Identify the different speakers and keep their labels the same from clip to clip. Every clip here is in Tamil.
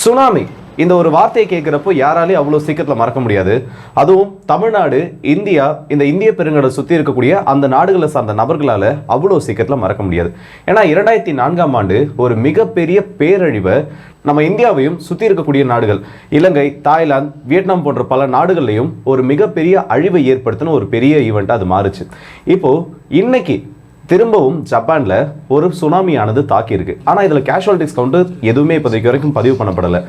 Speaker 1: சுனாமி இந்த ஒரு வார்த்தையை கேட்குறப்போ யாராலையும் அவ்வளோ சீக்கிரத்தில் மறக்க முடியாது. அதுவும் தமிழ்நாடு, இந்தியா, இந்த இந்திய பெருங்கடலை சுற்றி இருக்கக்கூடிய அந்த நாடுகளை சார்ந்த நபர்களால் அவ்வளோ சீக்கிரத்தில் மறக்க முடியாது. ஏன்னா 2004ஆம் ஆண்டு ஒரு மிகப்பெரிய பேரழிவை நம்ம இந்தியாவையும் சுற்றி இருக்கக்கூடிய நாடுகள் இலங்கை, தாய்லாந்து, வியட்நாம் போன்ற பல நாடுகள்லையும் ஒரு மிகப்பெரிய அழிவை ஏற்படுத்தின ஒரு பெரிய ஈவெண்ட்டாக அது மாறுச்சு. இப்போது இன்னைக்கு திரும்பவும் ஜப்பான்ல ஒரு சுனாமியானது தாக்கியிருக்கு. ஆனால் இதில் கேஷுவாலிட்டிஸ் கவுண்ட் எதுவுமே இப்போதைக்கு வரைக்கும் பதிவு பண்ணப்படலை.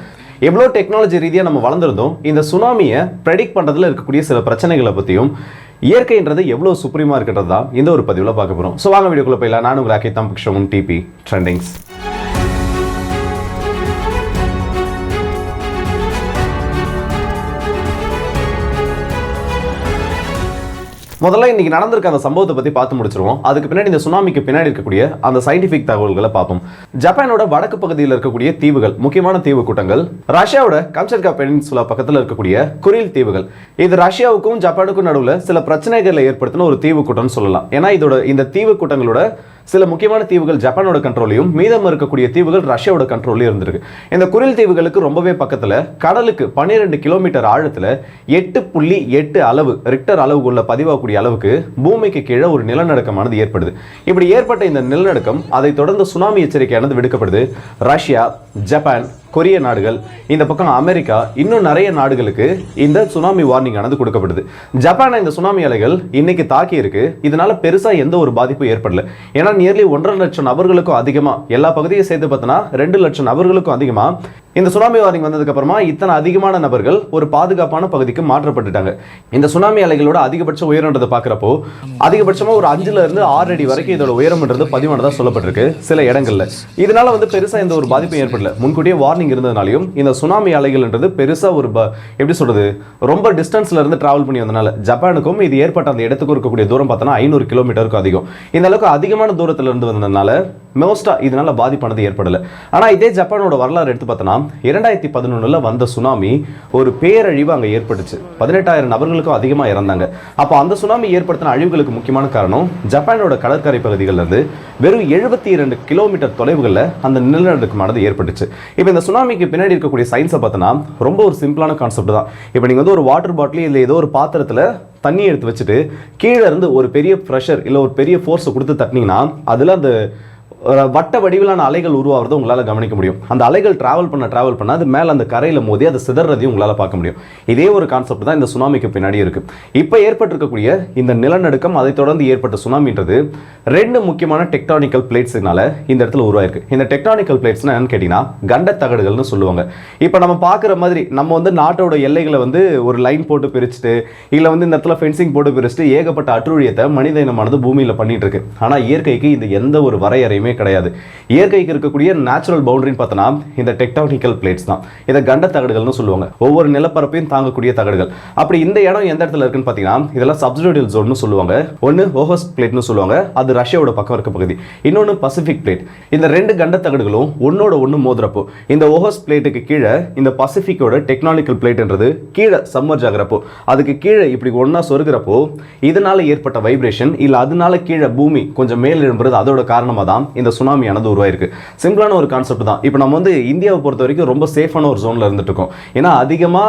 Speaker 1: எவ்வளோ டெக்னாலஜி ரீதியாக நம்ம வளர்ந்துருந்தோம், இந்த சுனாமியை ப்ரெடிக்ட் பண்ணுறதுல இருக்கக்கூடிய சில பிரச்சனைகளை பற்றியும் இயற்கைன்றது எவ்வளோ சுப்ரீமாக இருக்கிறது தான் இந்த ஒரு பதிவில் பார்க்க போகிறோம். ஸோ வாங்க வீடியோக்குள்ளே போயிடலாம். நான் உங்கள் ராக்கி தம்பிக்ஷமும் டிபி ட்ரெண்டிங்ஸ். முதல்ல இன்னைக்கு நடந்திருக்க அந்த சம்பவத்தை பற்றி பார்த்து முடிச்சிருவோம். அதுக்கு பின்னாடி இந்த சுனாமிக்கு பின்னாடி இருக்கக்கூடிய அந்த சயின்டிஃபிக் தகவல்களை பார்ப்போம். ஜப்பானோட வடக்கு பகுதியில் இருக்கக்கூடிய தீவுகள், முக்கியமான தீவு கூட்டங்கள், ரஷ்யாவோட கம்சட்கா பெனின்சுலா பக்கத்தில் இருக்கக்கூடிய குரில் தீவுகள். இது ரஷ்யாவுக்கும் ஜப்பானுக்கும் நடுவில் சில பிரச்சனைகளை ஏற்படுத்தின ஒரு தீவு கூட்டம்னு சொல்லலாம். ஏன்னா இந்த தீவு கூட்டங்களோட சில முக்கியமான தீவுகள் ஜப்பானோட கண்ட்ரோலையும், மீதம் இருக்கக்கூடிய தீவுகள் ரஷ்யாவோட கண்ட்ரோலையும் இருந்திருக்கு. இந்த குரில் தீவுகளுக்கு ரொம்பவே பக்கத்தில் கடலுக்கு 12 கிலோமீட்டர் ஆழத்தில் 8.8 அளவு ரிக்டர் அளவுக்குள்ள பதிவாகக்கூடிய அளவுக்கு பூமிக்கு கீழே ஒரு நிலநடுக்கமானது ஏற்படுது. இப்படி ஏற்பட்ட இந்த நிலநடுக்கம் அதை தொடர்ந்து சுனாமி எச்சரிக்கையானது விடுக்கப்படுது. ரஷ்யா, ஜப்பான், கொரிய நாடுகள், இந்த பக்கம் அமெரிக்கா, இன்னும் நிறைய நாடுகளுக்கு இந்த சுனாமி வார்னிங் ஆனது கொடுக்கப்படுது. ஜப்பானை இந்த சுனாமி அலைகள் இன்னைக்கு தாக்கி இருக்கு. இதனால பெருசா எந்த ஒரு பாதிப்பும் ஏற்படல. ஏன்னா நியர்லி 1.5 லட்சம் நபர்களுக்கும் அதிகமா, எல்லா பகுதியை சேர்த்து பார்த்தோன்னா 2 லட்சம் நபர்களுக்கும் அதிகமா இந்த சுனாமி வார்னிங் வந்ததுக்கு அப்புறமா இத்தனை அதிகமான நபர்கள் ஒரு பாதுகாப்பான பகுதிக்கு மாற்றப்பட்டுட்டாங்க. இந்த சுனாமி அலைகளோட அதிகபட்ச உயரம்ன்றதை பார்க்குறப்போ அதிகபட்சமா ஒரு 5ல இருந்து 6 அடி வரைக்கும் இதோட உயரம்ன்றது பதிவானதா சொல்லப்பட்டிருக்கு சில இடங்கள்ல. இதனால பெருசா எந்த ஒரு பாதிப்பும் ஏற்படல. முன்கூட்டியே வார்னிங் இருந்ததுனாலையும் இந்த சுனாமி அலைகள்ன்றது பெருசா ஒரு எப்படி சொல்றது, ரொம்ப டிஸ்டன்ஸ்ல இருந்து டிராவல் பண்ணி வந்தனால ஜப்பானுக்கும் இது ஏற்பட்ட அந்த இடத்துக்கு இருக்கக்கூடிய தூரம் பார்த்தோன்னா 500 கிலோமீட்டருக்கும் அதிகம். இந்த அளவுக்கு அதிகமான தூரத்துல இருந்து வந்ததுனால மோஸ்டா இதனால பாதிப்பானது ஏற்படல. ஆனா இதே ஜப்பானோட வரலாறு எடுத்து பார்த்தோன்னா 2011 வந்த சுனாமி ஒரு பேரழிவு அங்க ஏற்பட்டுச்சு. 18,000 நபர்களுக்கும் அதிகமா இறந்தாங்க. அப்போ அந்த சுனாமி ஏற்படுத்தின அழிவுகளுக்கு முக்கியமான காரணம் ஜப்பானோட கடற்கரை பகுதிகளில் இருந்து வெறும் 72 கிலோமீட்டர் தொலைவுகளில் அந்த நிலநடுக்கமானது ஏற்பட்டுச்சு. இப்போ இந்த சுனாமிக்கு பின்னாடி இருக்கக்கூடிய சயின்ஸை பார்த்தோன்னா ரொம்ப ஒரு சிம்பிளான கான்செப்ட் தான். இப்போ நீங்கள் ஒரு வாட்டர் பாட்டில் இல்லை ஏதோ ஒரு பாத்திரத்தில் தண்ணி எடுத்து வச்சுட்டு கீழே இருந்து ஒரு பெரிய ப்ரெஷர் இல்லை ஒரு பெரிய ஃபோர்ஸை கொடுத்து தட்டினீங்கன்னா அதில் அந்த வட்ட வடிவிலான அலைகள் உருவாகிறத உங்களால் கவனிக்க முடியும். அந்த அலைகள் டிராவல் பண்ண அது மேலே அந்த கரையில் மோதி அதை சிதறதையும் உங்களால் பார்க்க முடியும். இதே ஒரு கான்செப்ட் தான் இந்த சுனாமிக்கு பின்னாடி இருக்கு. இப்போ ஏற்பட்டிருக்கக்கூடிய இந்த நிலநடுக்கம், அதை தொடர்ந்து ஏற்பட்ட சுனாமின்றது 2 முக்கியமான டெக்டானிக்கல் பிளேட்ஸ்னால இந்த இடத்துல உருவாயிருக்கு. இந்த டெக்டானிக்கல் பிளேட்ஸ்னா என்னன்னு கேட்டீங்கன்னா கண்ட தகடுகள்னு சொல்லுவாங்க. இப்போ நம்ம பார்க்குற மாதிரி நம்ம நாட்டோட எல்லைகளை ஒரு லைன் போட்டு பிரிச்சுட்டு இல்லை இந்த இடத்துல ஃபென்சிங் போட்டு பிரிச்சுட்டு ஏகப்பட்ட அட்டுழியத்தை மனித இனமானது பூமியில் பண்ணிட்டு இருக்கு. ஆனால் இயற்கைக்கு இது எந்த ஒரு வரையறையுமே கிடையாது. இயற்கைக்கு இருக்கக்கூடிய நேச்சுரல் பவுண்டரின்னு பார்த்தோன்னா இந்த டெக்டானிக்கல் பிளேட்ஸ் தான். இதை கண்ட தகடுகள்னு சொல்லுவாங்க. ஒவ்வொரு நிலப்பரப்பையும் தாங்கக்கூடிய தகடுகள். அப்படி இந்த இடம் எந்த இடத்துல இருக்குன்னு பார்த்தீங்கன்னா இதெல்லாம் சப்சிடியல் ஜோன்னு சொல்லுவாங்க. ஒன்று ஓஹோஸ்ட் பிளேட்னு சொல்லுவாங்க, அது ரஷ்யாவோட பக்கம் இருக்க பகுதி. இன்னொன்று பசிபிக் பிளேட். இந்த 2 கண்ட தகடுகளும் ஒன்னோட ஒன்று மோதுறப்போ இந்த ஓஹோஸ்ட் பிளேட்டுக்கு கீழே இந்த பசிபிக்கோட டெக்டானிக்கல் பிளேட்ன்றது கீழே சம்மர்ஜ் ஆகிறப்போ அதுக்கு கீழே இப்படி ஒன்னா சொருகிறப்போ இதனால ஏற்பட்ட வைப்ரேஷன் இல்லை அதனால கீழே பூமி கொஞ்சம் மேல் எழும்புறது அதோட காரணமாக தான் இந்த சுனாமியானது உருவாயிருக்கு. சிம்பிளான ஒரு கான்செப்ட் தான். இப்போ நம்ம இந்தியாவை பொறுத்த வரைக்கும் ரொம்ப சேஃபான ஒரு ஜோன்ல இருந்துட்டு இருக்கோம். ஏன்னா அதிகமா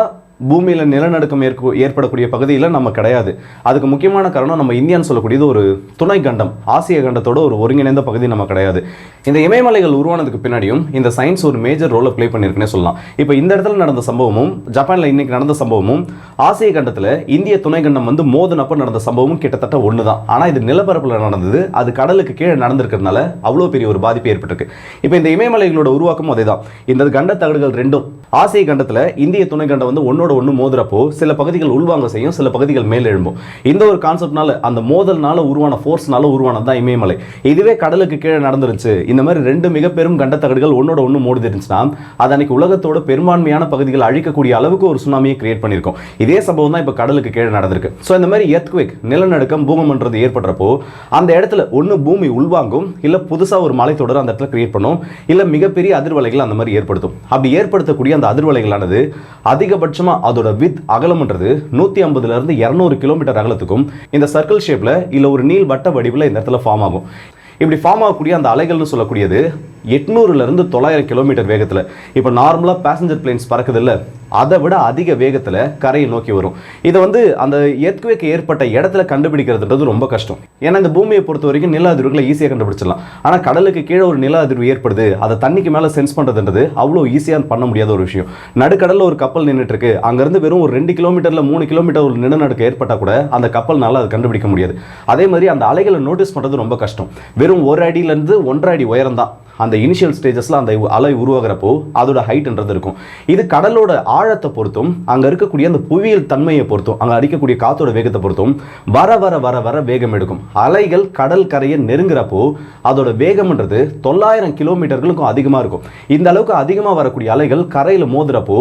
Speaker 1: பூமியில் நிலநடுக்கம் ஏற்படக்கூடிய பகுதியில் நம்ம கிடையாது. அதுக்கு முக்கியமான காரணம் நம்ம இந்தியான்னு சொல்லக்கூடியது ஒரு துணை கண்டம், ஆசிய கண்டத்தோட ஒரு ஒருங்கிணைந்த பகுதி நம்ம கிடையாது. இந்த இமயமலைகள் உருவானதுக்கு பின்னாடியும் இந்த சயின்ஸ் ஒரு மேஜர் ரோலை ப்ளே பண்ணியிருக்குன்னே சொல்லலாம். இப்போ இந்த இடத்துல நடந்த சம்பவமும் ஜப்பானில் இன்னைக்கு நடந்த சம்பவமும் ஆசிய கண்டத்தில் இந்திய துணை கண்டம் மோதினப்போ நடந்த சம்பவமும் கிட்டத்தட்ட ஒன்று தான். ஆனால் இது நிலப்பரப்பில் நடந்தது, அது கடலுக்கு கீழே நடந்திருக்கிறதுனால அவ்வளோ பெரிய ஒரு பாதிப்பு ஏற்பட்டிருக்கு. இப்போ இந்த இமயமலைகளோட உருவாக்கம் அதே தான். இந்த கண்ட தகடுகள் ரெண்டும் ஆசிய கண்டத்தில் இந்திய துணை கண்டம் ஒன்னோட ஒன்று மோதுறப்போ சில பகுதிகள் உள்வாங்க செய்யும், சில பகுதிகள் மேல் எழும்பும். இந்த ஒரு கான்செப்ட்னால அந்த மோதல்னால உருவான ஃபோர்ஸ்னால உருவானது தான் இமயமலை. இதுவே கடலுக்கு கீழே நடந்துருச்சு, இந்த மாதிரி 2 மிக பெரும் கண்டத்தகடுகள் ஒன்னோட ஒன்று மோதி இருந்துச்சுன்னா அது அன்னைக்கு உலகத்தோட பெரும்பான்மையான பகுதிகள் அழிக்கக்கூடிய அளவுக்கு ஒரு சுனாமியை கிரியேட் பண்ணியிருக்கோம். இதே சம்பவம் தான் இப்போ கடலுக்கு கீழே நடந்திருக்கு. ஸோ இந்த மாதிரி எர்த்குவேக், நிலநடுக்கம், பூகம்பம்ன்றது ஏற்படுறப்போ அந்த இடத்துல ஒன்று பூமி உள்வாங்கும், இல்லை புதுசாக ஒரு மலைத்தொடர் அந்த இடத்துல கிரியேட் பண்ணும், இல்லை மிகப்பெரிய அதிர்வலைகள் அந்த மாதிரி ஏற்படுத்தும். அப்படி ஏற்படுத்தக்கூடிய அந்த அதிர்வலைகளானது அதிகபட்சமா அதோட வித் அகலம்ன்றது 150 இருந்து 200 கிலோமீட்டர் அகலத்துக்கும் இந்த சர்க்கிள் ஷேப்ல இல்ல ஒரு நீள் வட்ட வடிவில் இந்த இடத்துல ஃபார்ம் ஆகும். இப்படி ஃபார்ம் ஆகக்கூடிய அந்த அலைகள்னு சொல்லக்கூடியது 800 900 கிலோமீட்டர் வேகத்தில். இப்போ நார்மலாக பேசஞ்சர் பிளேன்ஸ் பறக்குது இல்லை, அதை விட அதிக வேகத்தில் கரையை நோக்கி வரும். இதை அந்த எர்த்குவேக் ஏற்பட்ட இடத்துல கண்டுபிடிக்கிறதுன்றது ரொம்ப கஷ்டம். ஏன்னா இந்த பூமியை பொறுத்த வரைக்கும் நில அதிர்வுகளை ஈஸியாக கண்டுபிடிச்சிடலாம். ஆனால் கடலுக்கு கீழே ஒரு நில அதிர்வு ஏற்படுது, அதை தண்ணிக்கு மேலே சென்ஸ் பண்ணுறதுன்றது அவ்வளோ ஈஸியாக பண்ண முடியாத ஒரு விஷயம். நடுக்கடலில் ஒரு கப்பல் நின்றுட்டு இருக்கு, அங்கேருந்து வெறும் ஒரு 2 கிலோமீட்டரில் 3 கிலோமீட்டர் ஒரு நிலநடுக்கம் ஏற்பட்டால் கூட அந்த கப்பல்னால அதை கண்டுபிடிக்க முடியாது. அதே மாதிரி அந்த அலைகளை நோட்டீஸ் பண்ணுறது ரொம்ப கஷ்டம். வெறும் 1 அடியிலேருந்து 1.5 அடி உயரம் தான் அந்த இனிஷியல் ஸ்டேஜஸில் அந்த அலை உருவாகிறப்போ அதோட ஹைட்ன்றது இருக்கும். இது கடலோட ஆழத்தை பொறுத்தும் அங்கே இருக்கக்கூடிய அந்த புவியியல் தன்மையை பொறுத்தும் அங்கே அடிக்கக்கூடிய காத்தோட வேகத்தை பொறுத்தும் வர வர வர வர வேகம் எடுக்கும். அலைகள் கடல் கரையை நெருங்குறப்போ அதோட வேகம்ன்றது 900 கிலோமீட்டர்களுக்கும் அதிகமாக இருக்கும். இந்த அளவுக்கு அதிகமாக வரக்கூடிய அலைகள் கரையில் மோதுறப்போ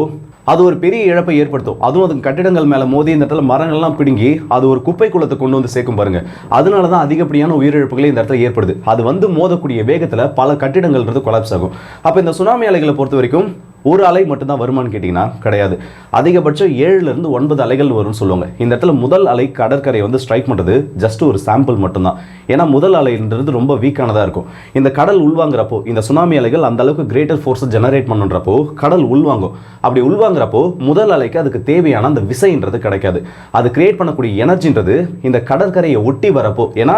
Speaker 1: அது ஒரு பெரிய இழப்பை ஏற்படுத்தும். அதுவும் அது கட்டிடங்கள் மேலே மோதி இந்த இடத்துல மரங்கள்லாம் பிடுங்கி அது ஒரு குப்பை குளத்தை கொண்டு சேர்க்கும் பாருங்க. அதனால தான் அதிகப்படியான உயிரிழப்புகளே இந்த இடத்துல ஏற்படுது. அது மோதக்கூடிய வேகத்தில் பல கட்டிடங்கள்ன்றது கொலாப்ஸ் ஆகும். அப்போ இந்த சுனாமி அலைகளை பொறுத்த வரைக்கும் ஒரு அலை மட்டும்தான் வருமானு கேட்டிங்கன்னா கிடையாது. அதிகபட்சம் 7 to 9 அலைகள் வரும்னு சொல்லுவாங்க. இந்த இடத்துல முதல் அலை கடற்கரை ஸ்ட்ரைக் பண்ணுறது ஜஸ்ட் ஒரு சாம்பிள் மட்டும்தான். ஏன்னா முதல் அலைன்றது ரொம்ப வீக்கானதாக இருக்கும். இந்த கடல் உள்வாங்கிறப்போ இந்த சுனாமி அலைகள் அந்த அளவுக்கு கிரேட்டர் ஃபோர்ஸை ஜெனரேட் பண்ணுன்றப்போ கடல் உள்வாங்கும். அப்படி உள்வாங்கிறப்போ முதல் அலைக்கு அதுக்கு தேவையான அந்த விசைன்றது கிடைக்காது. அது கிரியேட் பண்ணக்கூடிய எனர்ஜின்றது இந்த கடற்கரையை ஒட்டி வரப்போ, ஏன்னா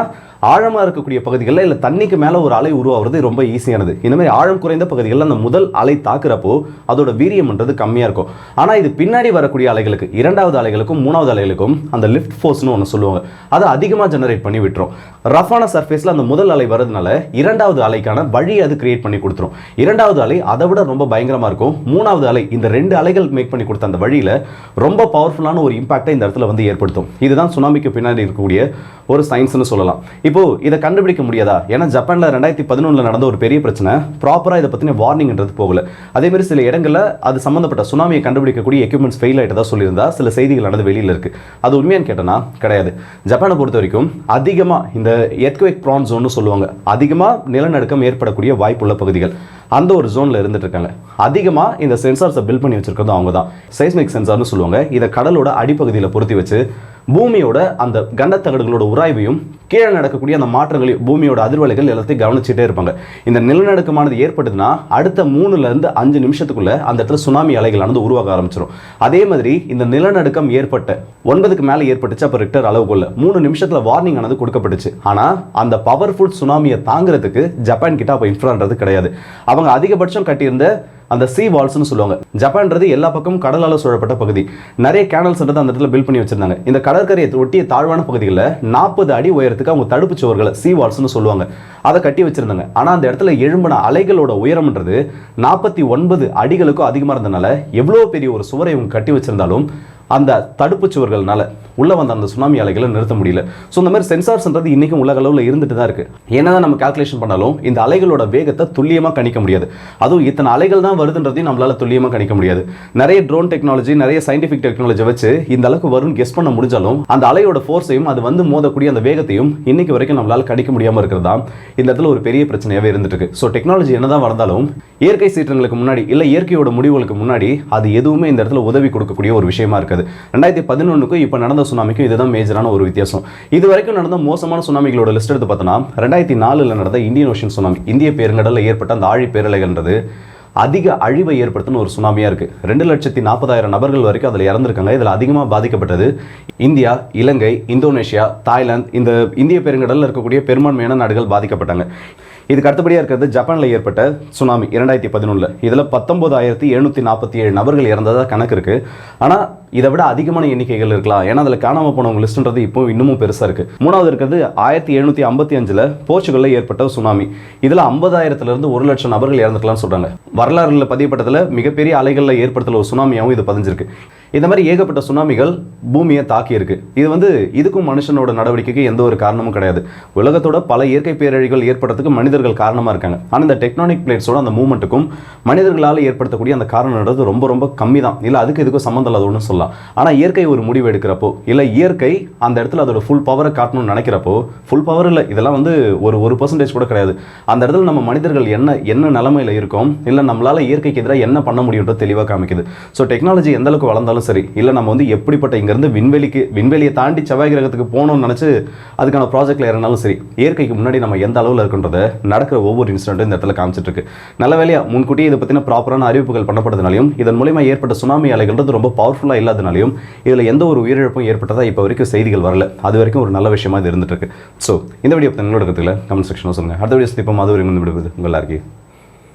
Speaker 1: ஆழமாக இருக்கக்கூடிய பகுதிகளில் இல்லை தண்ணிக்கு மேலே ஒரு அலை உருவாகிறது ரொம்ப ஈஸியானது. இந்த மாதிரி ஆழம் குறைந்த பகுதிகளில் அந்த முதல் அலை தாக்குறப்போ அதோட வீரியம்ன்றது கம்மியாக இருக்கும். ஆனால் இது பின்னாடி வரக்கூடிய அலைகளுக்கு, 2வது அலைகளுக்கும் 3வது அலைகளுக்கும் அந்த லிஃப்ட் ஃபோர்ஸ்னு ஒன்று சொல்லுவாங்க, அதை அதிகமாக ஜெனரேட் பண்ணி விட்டுரும். ரஃபான சர்ஃபேஸில் அந்த முதல் அலை வரதுனால 2வது அலைக்கான வழி அது கிரியேட் பண்ணி கொடுத்துரும். 2வது அலை அதை விட ரொம்ப பயங்கரமாக இருக்கும். 3வது அலை இந்த 2 அலைகள் மேக் பண்ணி கொடுத்த அந்த வழியில் ரொம்ப பவர்ஃபுல்லான ஒரு இம்பாக்டை இந்த இடத்துல ஏற்படுத்தும். இதுதான் சுனாமிக்கு பின்னாடி இருக்கக்கூடிய ஒரு சயின்ஸ்னு சொல்லலாம். இப்போ இதை கண்டுபிடிக்க முடியாதா? ஏன்னா ஜப்பான்ல 2011 நடந்த ஒரு பெரிய பிரச்சனை, ப்ராப்பரா இதை பத்தின வார்னிங்ன்றது போகல. அதே மாதிரி சில இடங்கள்ல அது சம்பந்தப்பட்ட சுனாமியை கண்டுபிடிக்கக்கூடிய எக்யூப்மெண்ட்ஸ் ஃபெயில் ஆயிட்டதா சொல்லியிருந்தா சில செய்திகள் நடந்து வெளியில இருக்கு. அது உண்மையான்னு கேட்டனா கிடையாது. ஜப்பானை பொறுத்த வரைக்கும் அதிகமா இந்த எர்த்குவேக் ப்ரான் ஜோன்னு சொல்லுவாங்க, அதிகமா நிலநடுக்கம் ஏற்படக்கூடிய வாய்ப்புள்ள பகுதிகள் அந்த ஒரு ஜோன்ல இருந்துட்டு இருக்காங்க. அதிகமா இந்த சென்சார்ஸை பில்ட் பண்ணி வச்சிருக்கிறது அவங்க தான். சைஸ்மிக் சென்சார்னு சொல்லுவாங்க. இதை கடலோட அடிப்பகுதியில் பொருத்தி வச்சு பூமியோட அந்த கண்டத்தகடுகளோட உராய்வையும் கீழே நடக்கக்கூடிய அந்த மாற்றங்களையும் பூமியோட அதிர்வலைகள் எல்லாத்தையும் கவனிச்சுட்டே இருப்பாங்க. இந்த நிலநடுக்கமானது ஏற்படுதுன்னா அடுத்த 3 to 5 நிமிஷத்துக்குள்ள அந்த இடத்துல சுனாமி அலைகளானது உருவாக ஆரம்பிச்சிடும். அதே மாதிரி இந்த நிலநடுக்கம் ஏற்பட்ட 9க்கு மேலே ஏற்பட்டுச்சு. அப்போ ரிக்டர் அளவுக்குள்ள 3 நிமிஷத்துல வார்னிங் ஆனது கொடுக்கப்பட்டுச்சு. ஆனா அந்த பவர்ஃபுல் சுனாமியை தாங்கிறதுக்கு ஜப்பான் கிட்ட அப்போ இன்ஃப்ரான்றது கிடையாது. அவங்க அதிகபட்சம் கட்டியிருந்த அந்த சி வால்ஸ்னு சொல்லுவாங்க. ஜப்பான்றது எல்லா பக்கமும் கடலால் சூழப்பட்ட பகுதி. நிறைய கேனல்ஸ்ன்றது அந்த இடத்துல பில்ட் பண்ணி வச்சிருந்தாங்க. இந்த கடற்கரையை ஒட்டிய தாழ்வான பகுதிகளில் 40 அடி உயரத்துக்கு அவங்க தடுப்பு சுவர்களை சி வால்ஸ்னு சொல்லுவாங்க அதை கட்டி வச்சிருந்தாங்க. ஆனால் அந்த இடத்துல எழும்பின அலைகளோட உயரம்ன்றது 49 அடிகளுக்கும் அதிகமாக இருந்தனால எவ்வளோ பெரிய ஒரு சுவரை இவங்க கட்டி வச்சிருந்தாலும் அந்த தடுப்பு சுவர்கள்னால உள்ள வந்த அந்த சுனாமி அலைகளை நிறுத்த முடியல. ஸோ இந்த மாதிரி சென்சார்ஸ்ன்றது இன்னைக்கும் உலக அளவில் இருந்துட்டு தான் இருக்கு. என்னதான் நம்ம கால்குலேஷன் பண்ணாலும் இந்த அலைகளோட வேகத்தை துல்லியமாக கணிக்க முடியாது. அதுவும் இத்தனை அலைகள் தான் வருதுன்றதையும் நம்மளால துல்லியமாக கணிக்க முடியாது. நிறைய ட்ரோன் டெக்னாலஜி, நிறைய சயின்டிஃபிக் டெக்னாலஜி வச்சு இந்த அளவுக்கு வரும்னு கெஸ் பண்ண முடிஞ்சாலும் அந்த அலையோட ஃபோர்ஸையும் அது மோதக்கூடிய அந்த வேகத்தையும் இன்னைக்கு வரைக்கும் நம்மளால கணிக்க முடியாமல் இருக்கிறது தான் இந்த இடத்துல ஒரு பெரிய பிரச்சனையாகவே இருந்துட்டு இருக்கு. ஸோ டெக்னாலஜி என்னதான் வளர்ந்தாலும் இயற்கை சீற்றங்களுக்கு முன்னாடி இல்லை இயற்கையோட முடிவுகளுக்கு முன்னாடி அது எதுவுமே இந்த இடத்துல உதவி கொடுக்கக்கூடிய ஒரு விஷயமா இருக்காது. 2011க்கும் இப்போ நடந்த சுனாமிக்கும் இதுதான் மேஜரான ஒரு வித்தியாசம். இது வரைக்கும் நடந்த மோசமான சுனாமிகளோட லிஸ்ட் எடுத்து பார்த்தோம்னா 2004 நடந்த இந்தியன் ஓஷன் சுனாமி, இந்திய பெருங்கடலில் ஏற்பட்ட அந்த ஆழி பேரலைகள்ன்றது அதிக அழிவை ஏற்படுத்தின ஒரு சுனாமியா இருக்கு. 2,40,000 நபர்கள் வரைக்கும் அதில் இறந்துருக்காங்க. இதில் அதிகமாக பாதிக்கப்பட்டது இந்தியா, இலங்கை, இந்தோனேஷியா, தாய்லாந்து, இந்த இந்திய பெருங்கடலில் இருக்கக்கூடிய பெரும்பான்மையான நாடுகள் பாதிக்கப்பட்டாங்க. இதுக்கு அடுத்தபடியாக இருக்கிறது ஜப்பானில் ஏற்பட்ட சுனாமி 2011. இதில் 19,747 நபர்கள் இறந்ததாக கணக்கு இருக்கு. ஆனால் இதை விட அதிகமான எண்ணிக்கைகள் இருக்கலாம். ஏன்னா அதில் காணாமல் போனவங்க லிஸ்ட்ன்றது இப்போ இன்னமும் பெருசாக இருக்கு. 3வது இருக்கிறது 1755 போர்ச்சுகலில் ஏற்பட்ட சுனாமி. இதில் 50,000 1 லட்சம் நபர்கள் இறந்துக்கலாம்னு சொல்றாங்க. வரலாறுல பதியப்பட்டதில் மிகப்பெரிய அலைகளில் ஏற்படுத்தல ஒரு சுனாமியாகவும் இது பதிஞ்சிருக்கு. இந்த மாதிரி ஏகப்பட்ட சுனாமிகள் பூமியை தாக்கி இருக்கு. இது இதுக்கும் மனுஷனோட நடவடிக்கைக்கு எந்த ஒரு காரணமும் கிடையாது. உலகத்தோட பல இயற்கை பேரழிவுகள் ஏற்படுறதுக்கு மனிதர்கள் காரணமா இருக்காங்க. ஆனால் இந்த டெக்டானிக் பிளேட்ஸோட அந்த மூவ்மெண்ட்டுக்கும் மனிதர்களால் ஏற்படுத்தக்கூடிய அந்த காரணம்ன்றது ரொம்ப ரொம்ப கம்மி தான். இல்லை அதுக்கு இதுக்கும் சம்மந்தம் இல்லாத ஒன்று சொல்லலாம். ஆனால் இயற்கை ஒரு முடிவு எடுக்கிறப்போ, இல்லை இயற்கை அந்த இடத்துல அதோட ஃபுல் பவரை காட்டணும்னு நினைக்கிறப்போ, ஃபுல் பவர் இல்லை, இதெல்லாம் ஒரு 1% கூட கிடையாது. அந்த இடத்துல நம்ம மனிதர்கள் என்ன நிலைமையில இருக்கோம், இல்லை நம்மளால இயற்கைக்கு எதிராக என்ன பண்ண முடியும்ன்றது தெளிவாக காமிக்குது. ஸோ டெக்னாலஜி எந்த அளவுக்கு வளர்ந்தாலும் இருந்தாலும் சரி, இல்லை நம்ம வந்து எப்படிப்பட்ட இங்கேருந்து விண்வெளியை தாண்டி செவ்வாய் கிரகத்துக்கு போகணும்னு நினச்சி அதுக்கான ப்ராஜெக்டில் இறங்கினாலும் சரி, இயற்கைக்கு முன்னாடி நம்ம எந்த அளவில் இருக்குன்றதை நடக்கிற ஒவ்வொரு இன்சிடென்ட்டும் இந்த இடத்துல காமிச்சிட்டு இருக்கு. நல்ல வேலையாக முன்கூட்டியே இதை பற்றின ப்ராப்பரான அறிவிப்புகள் பண்ணப்படுறதுனாலையும் இதன் மூலமா ஏற்பட்ட சுனாமி அலைகள்ன்றது ரொம்ப பவர்ஃபுல்லாக இல்லாதனாலையும் இதில் எந்த ஒரு உயிரிழப்பும் ஏற்பட்டதா இப்போ வரைக்கும் செய்திகள் வரல. அது வரைக்கும் ஒரு நல்ல விஷயமா இது இருந்துட்டு இருக்கு. ஸோ இந்த வீடியோ உங்களோட கருத்துக்களை கமெண்ட் செக்ஷனில் சொல்லுங்கள். அடுத்த வீடியோ சந்திப்போம். அது வரைக்கும் விடுவது உங்கள் எல்லாருக்கும்